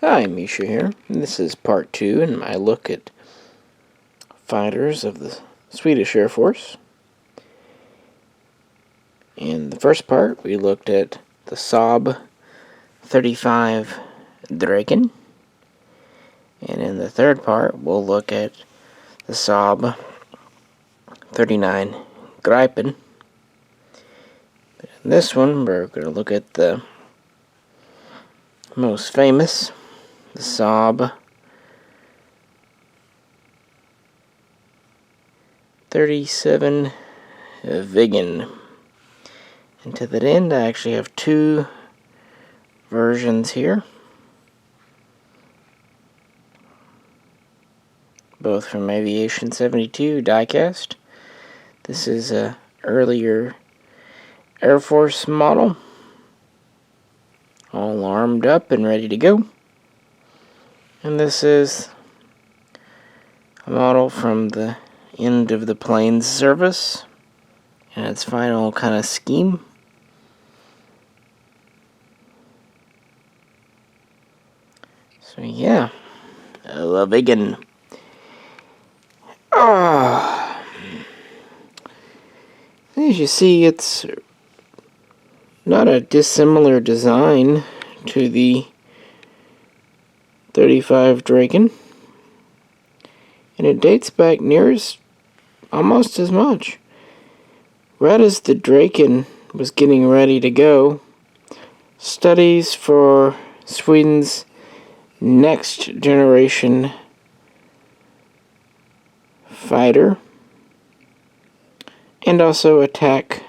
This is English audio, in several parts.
Hi, Misha here, and this is part 2 in my look at fighters of the Swedish Air Force. In the first part, we looked at the Saab 35 Draken, and in the third part, we'll look at the Saab 39 Gripen. In this one, we're going to look at the most famous, the Saab 37 Viggen. And to that end, I actually have two versions here, both from Aviation'72 diecast. This is a earlier Air Force model, all armed up and ready to go. And this is a model from the end of the plane's service and its final kind of scheme. So yeah, the Viggen. As you see, it's not a dissimilar design to the 35 Draken, and it dates back almost as much. Right as the Draken was getting ready to go, studies for Sweden's next generation fighter and also attack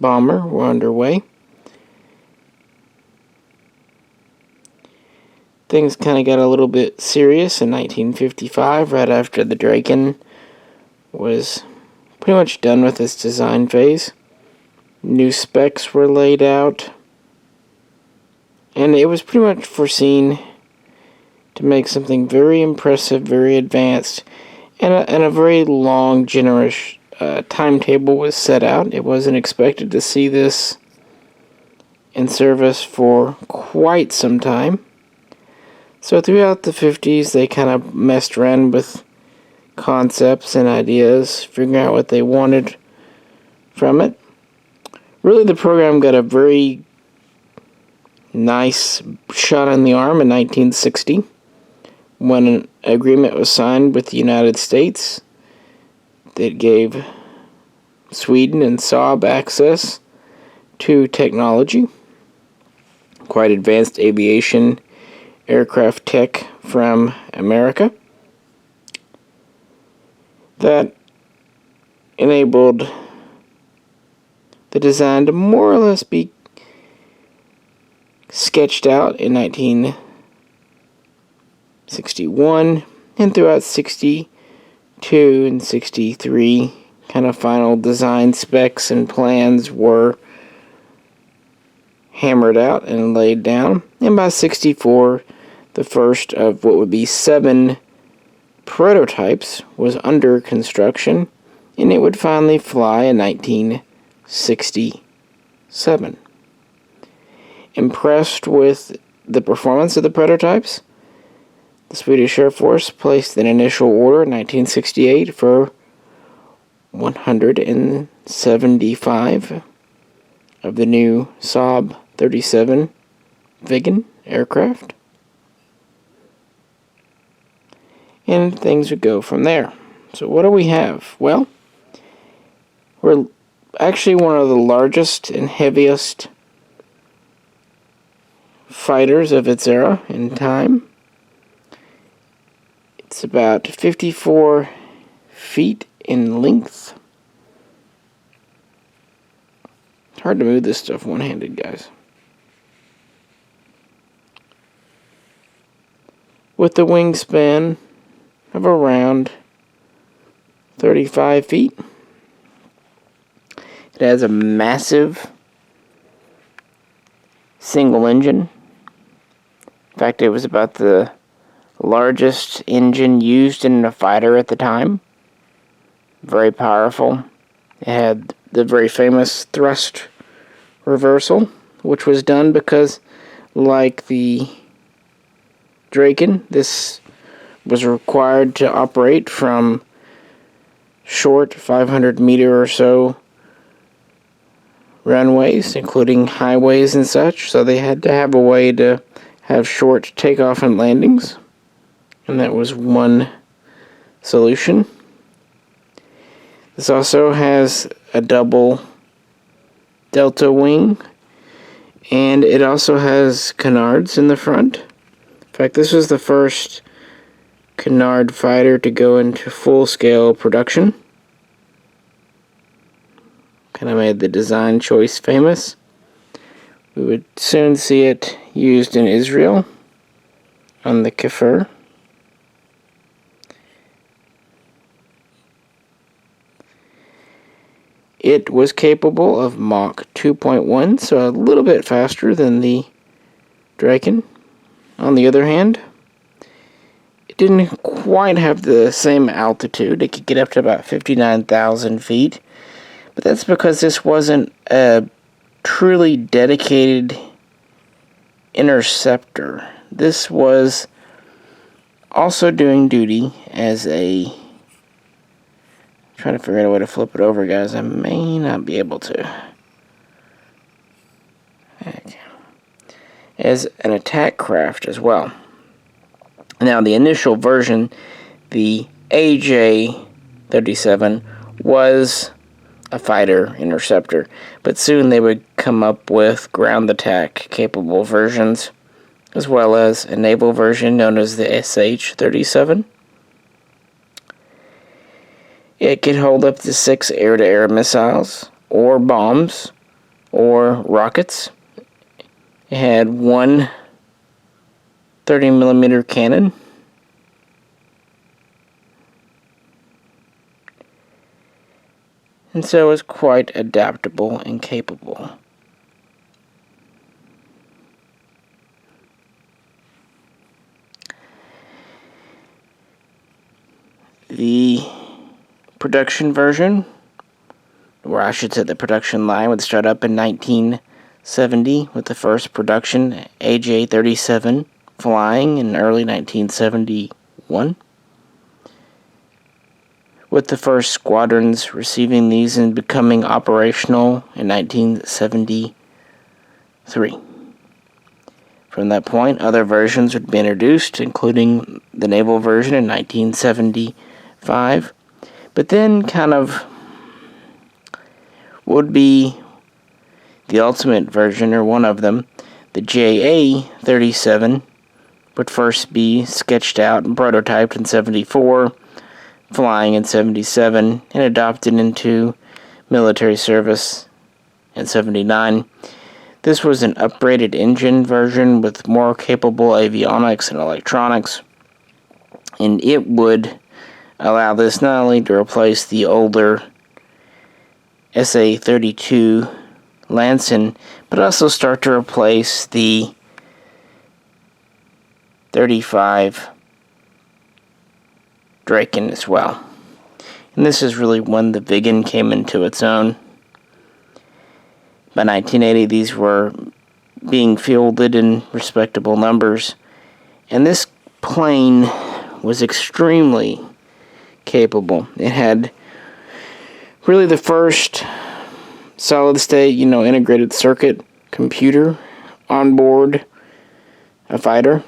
bomber were underway. Things kind of got a little bit serious in 1955, right after the Draken was pretty much done with its design phase. New specs were laid out, and it was pretty much foreseen to make something very impressive, very advanced, and a very long, generous timetable was set out. It wasn't expected to see this in service for quite some time. So throughout the 50s, they kind of messed around with concepts and ideas, figuring out what they wanted from it. Really, the program got a very nice shot in the arm in 1960. When an agreement was signed with the United States that gave Sweden and Saab access to technology, quite advanced aviation aircraft tech from America, that enabled the design to more or less be sketched out in 1961, and throughout 62 and 63, kind of final design specs and plans were hammered out and laid down. And by 64, the first of what would be 7 prototypes was under construction, and it would finally fly in 1967. Impressed with the performance of the prototypes, the Swedish Air Force placed an initial order in 1968 for 175 of the new Saab 37 Viggen aircraft. And things would go from there. So what do we have? Well, we're actually one of the largest and heaviest fighters of its era in time. It's about 54 feet in length. It's hard to move this stuff one-handed, guys. With the wingspan of around 35 feet. It has a massive single engine. In fact, it was about the largest engine used in a fighter at the time. Very powerful. It had the very famous thrust reversal, which was done because, like the Draken. This was required to operate from short 500-meter or so runways, including highways and such, so they had to have a way to have short takeoff and landings, and that was one solution. This also has a double delta wing, and it also has canards in the front. In fact, this was the first canard fighter to go into full-scale production. Kind of made the design choice famous. We would soon see it used in Israel on the Kafir. It was capable of Mach 2.1, so a little bit faster than the Draken. On the other hand, it didn't quite have the same altitude. It could get up to about 59,000 feet. But that's because this wasn't a truly dedicated interceptor. This was also doing duty as a... I'm trying to figure out a way to flip it over, guys. I may not be able to. As an attack craft as well. Now, the initial version, the AJ-37, was a fighter interceptor, but soon they would come up with ground attack capable versions, as well as a naval version known as the SH-37. It could hold up to 6 air-to-air missiles, or bombs, or rockets. It had one 30mm cannon. And so it's quite adaptable and capable. The production version, or I should say the production line, would start up in 1970 with the first production AJ-37 flying in early 1971. With the first squadrons receiving these and becoming operational in 1973. From that point, other versions would be introduced, including the naval version in 1975. But then kind of would be the ultimate version, or one of them, the JA-37, would first be sketched out and prototyped in 74, flying in 77, and adopted into military service in 79. This was an upgraded engine version with more capable avionics and electronics, and it would allow this not only to replace the older SA-32 Lansen, but also start to replace the 35 Draken as well. And this is really when the Viggen came into its own. By 1980, these were being fielded in respectable numbers. And this plane was extremely capable. It had really the first solid-state, integrated circuit computer on board a fighter.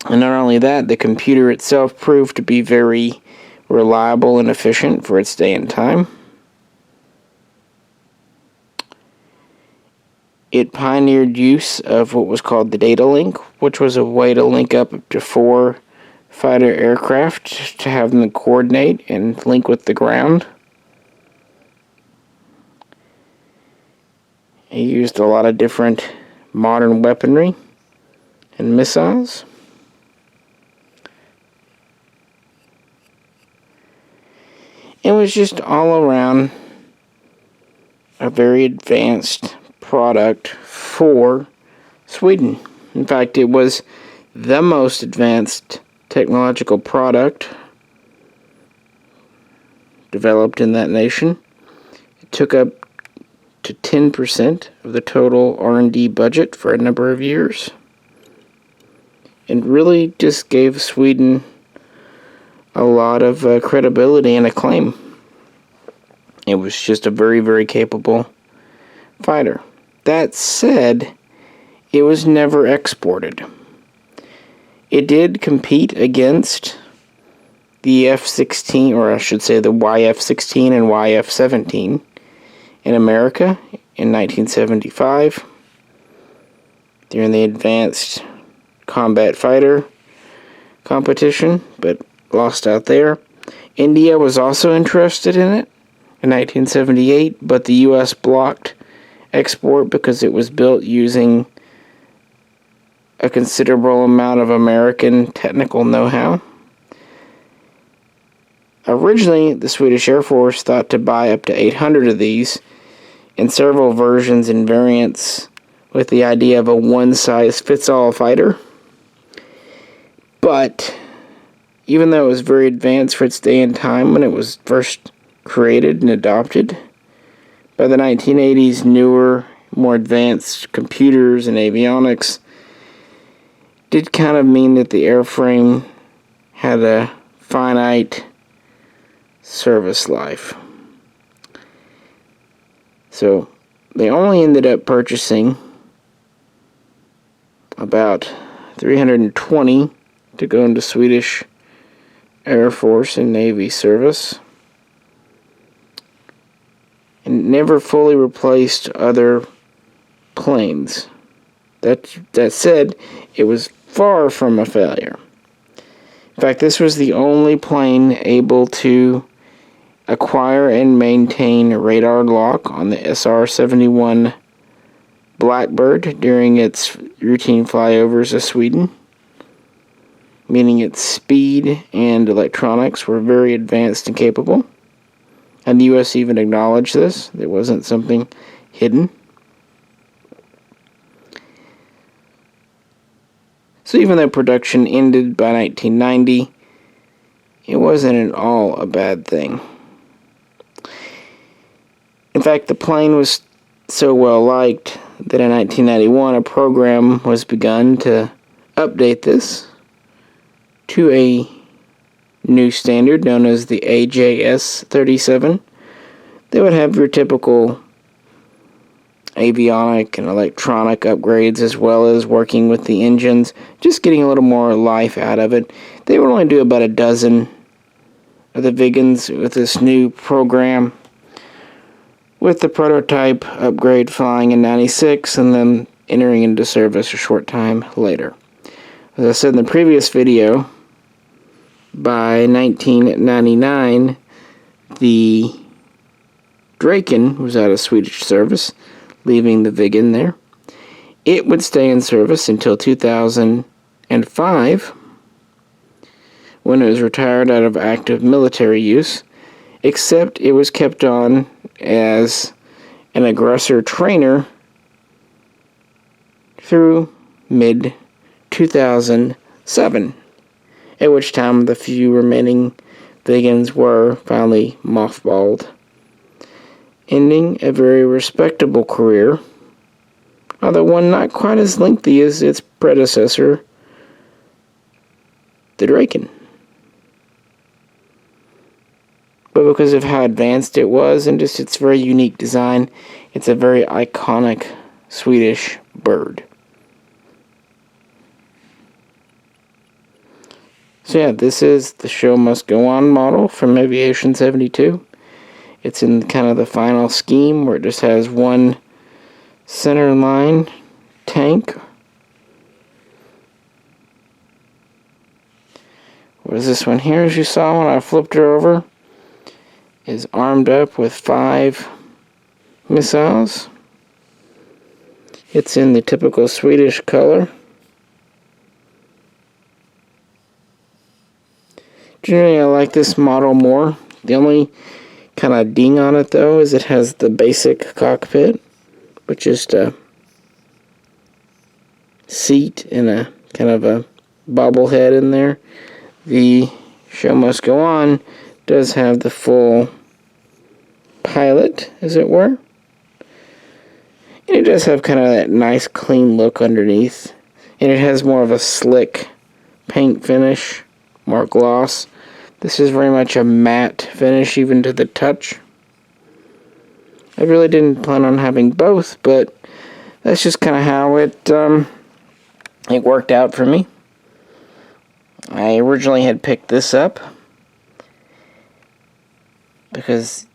And not only that, the computer itself proved to be very reliable and efficient for its day and time. It pioneered use of what was called the data link, which was a way to link up to 4 fighter aircraft to have them coordinate and link with the ground. It used a lot of different modern weaponry and missiles. It was just all around a very advanced product for Sweden. In fact, it was the most advanced technological product developed in that nation. It took up to 10% of the total R&D budget for a number of years. and really just gave Sweden a lot of credibility and acclaim. It was just a very, very capable fighter. That said, it was never exported. It did compete against the F-16, or I should say the YF-16 and YF-17 in America in 1975 during the Advanced Combat Fighter competition, but lost out there. India was also interested in it in 1978, but the U.S. blocked export because it was built using a considerable amount of American technical know-how. Originally, the Swedish Air Force thought to buy up to 800 of these in several versions and variants with the idea of a one-size-fits-all fighter. But even though it was very advanced for its day and time when it was first created and adopted, by the 1980s, newer, more advanced computers and avionics did kind of mean that the airframe had a finite service life. So they only ended up purchasing about 320 to go into Swedish Air Force and Navy service, and never fully replaced other planes. That said, it was far from a failure. In fact, this was the only plane able to acquire and maintain radar lock on the SR-71 Blackbird during its routine flyovers of Sweden, meaning its speed and electronics were very advanced and capable. And the U.S. even acknowledged this. It wasn't something hidden. So even though production ended by 1990, it wasn't at all a bad thing. In fact, the plane was so well liked that in 1991 a program was begun to update this to a new standard known as the AJS-37. They would have your typical avionic and electronic upgrades, as well as working with the engines, just getting a little more life out of it. They would only do about a dozen of the Viggens with this new program, with the prototype upgrade flying in 96 and then entering into service a short time later. As I said in the previous video, by 1999, the Draken was out of Swedish service, leaving the Viggen there. It would stay in service until 2005, when it was retired out of active military use, except it was kept on as an aggressor trainer through mid-2007, at which time the few remaining Viggens were finally mothballed, ending a very respectable career, although one not quite as lengthy as its predecessor, the Draken. But because of how advanced it was and just its very unique design, it's a very iconic Swedish bird. So yeah, this is the show must go on model from Aviation'72. It's in kind of the final scheme where it just has one center line tank. Whereas this one here, as you saw when I flipped her over, is armed up with 5 missiles. It's in the typical Swedish color. Generally, I like this model more. The only kind of ding on it, though, is it has the basic cockpit, with just a seat and a kind of a bobblehead in there. The show must go on does have the full pilot, as it were. And it does have kind of that nice clean look underneath. And it has more of a slick paint finish, more gloss. This is very much a matte finish, even to the touch. I really didn't plan on having both, but that's just kind of how it worked out for me. I originally had picked this up because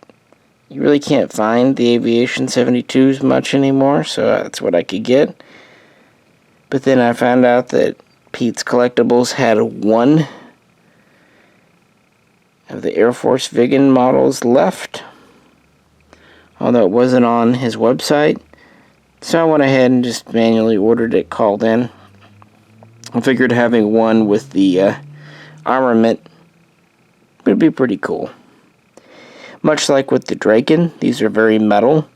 you really can't find the Aviation 72s much anymore, so that's what I could get. But then I found out that Pete's Collectibles had one of the Air Force Viggen models left, although it wasn't on his website. So I went ahead and just manually ordered it, called in. I figured having one with the armament would be pretty cool. Much like with the Draken, these are very metal,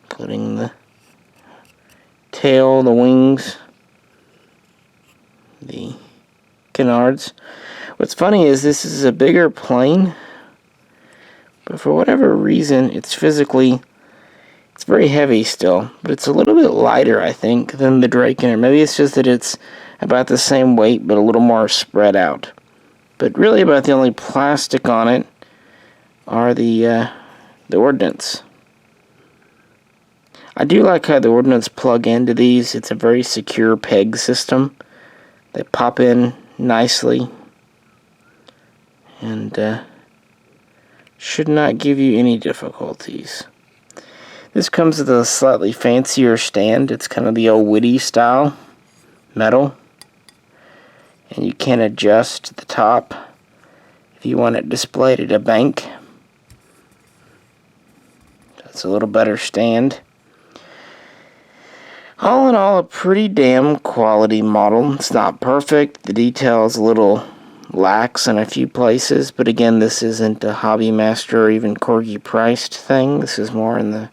including the tail, the wings, the canards. What's funny is this is a bigger plane, but for whatever reason, it's very heavy still, but it's a little bit lighter, I think, than the Draken. Or maybe it's just that it's about the same weight, but a little more spread out. But really about the only plastic on it are the ordnance. I do like how the ordnance plug into these. It's a very secure peg system. They pop in nicely and should not give you any difficulties. This comes with a slightly fancier stand. It's kind of the old Witty style metal, and you can adjust the top if you want it displayed at a bank. That's a little better stand. All in all, a pretty damn quality model. It's not perfect. The detail is a little lax in a few places, but again, this isn't a Hobby Master or even Corgi priced thing. This is more in the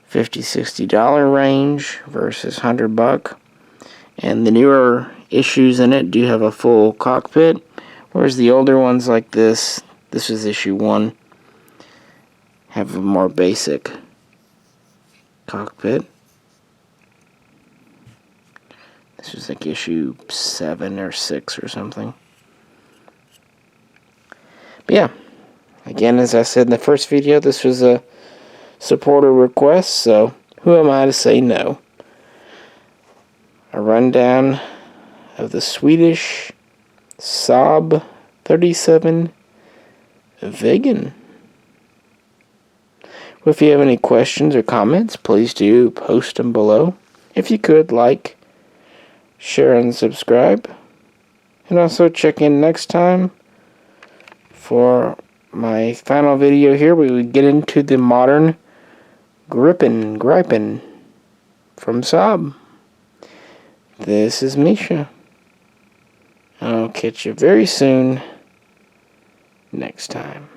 $50-$60 range versus $100. And the newer issues in it do have a full cockpit, whereas the older ones like this is issue 1, have a more basic cockpit. This is like issue 7 or 6 or something. But yeah, again, as I said in the first video, this was a supporter request, so who am I to say no? A rundown of the Swedish Saab 37 Viggen. Well, if you have any questions or comments, please do post them below. If you could, like, share, and subscribe. And also check in next time for my final video here. We would get into the modern Gripen from Saab. This is Misha. I'll catch you very soon next time.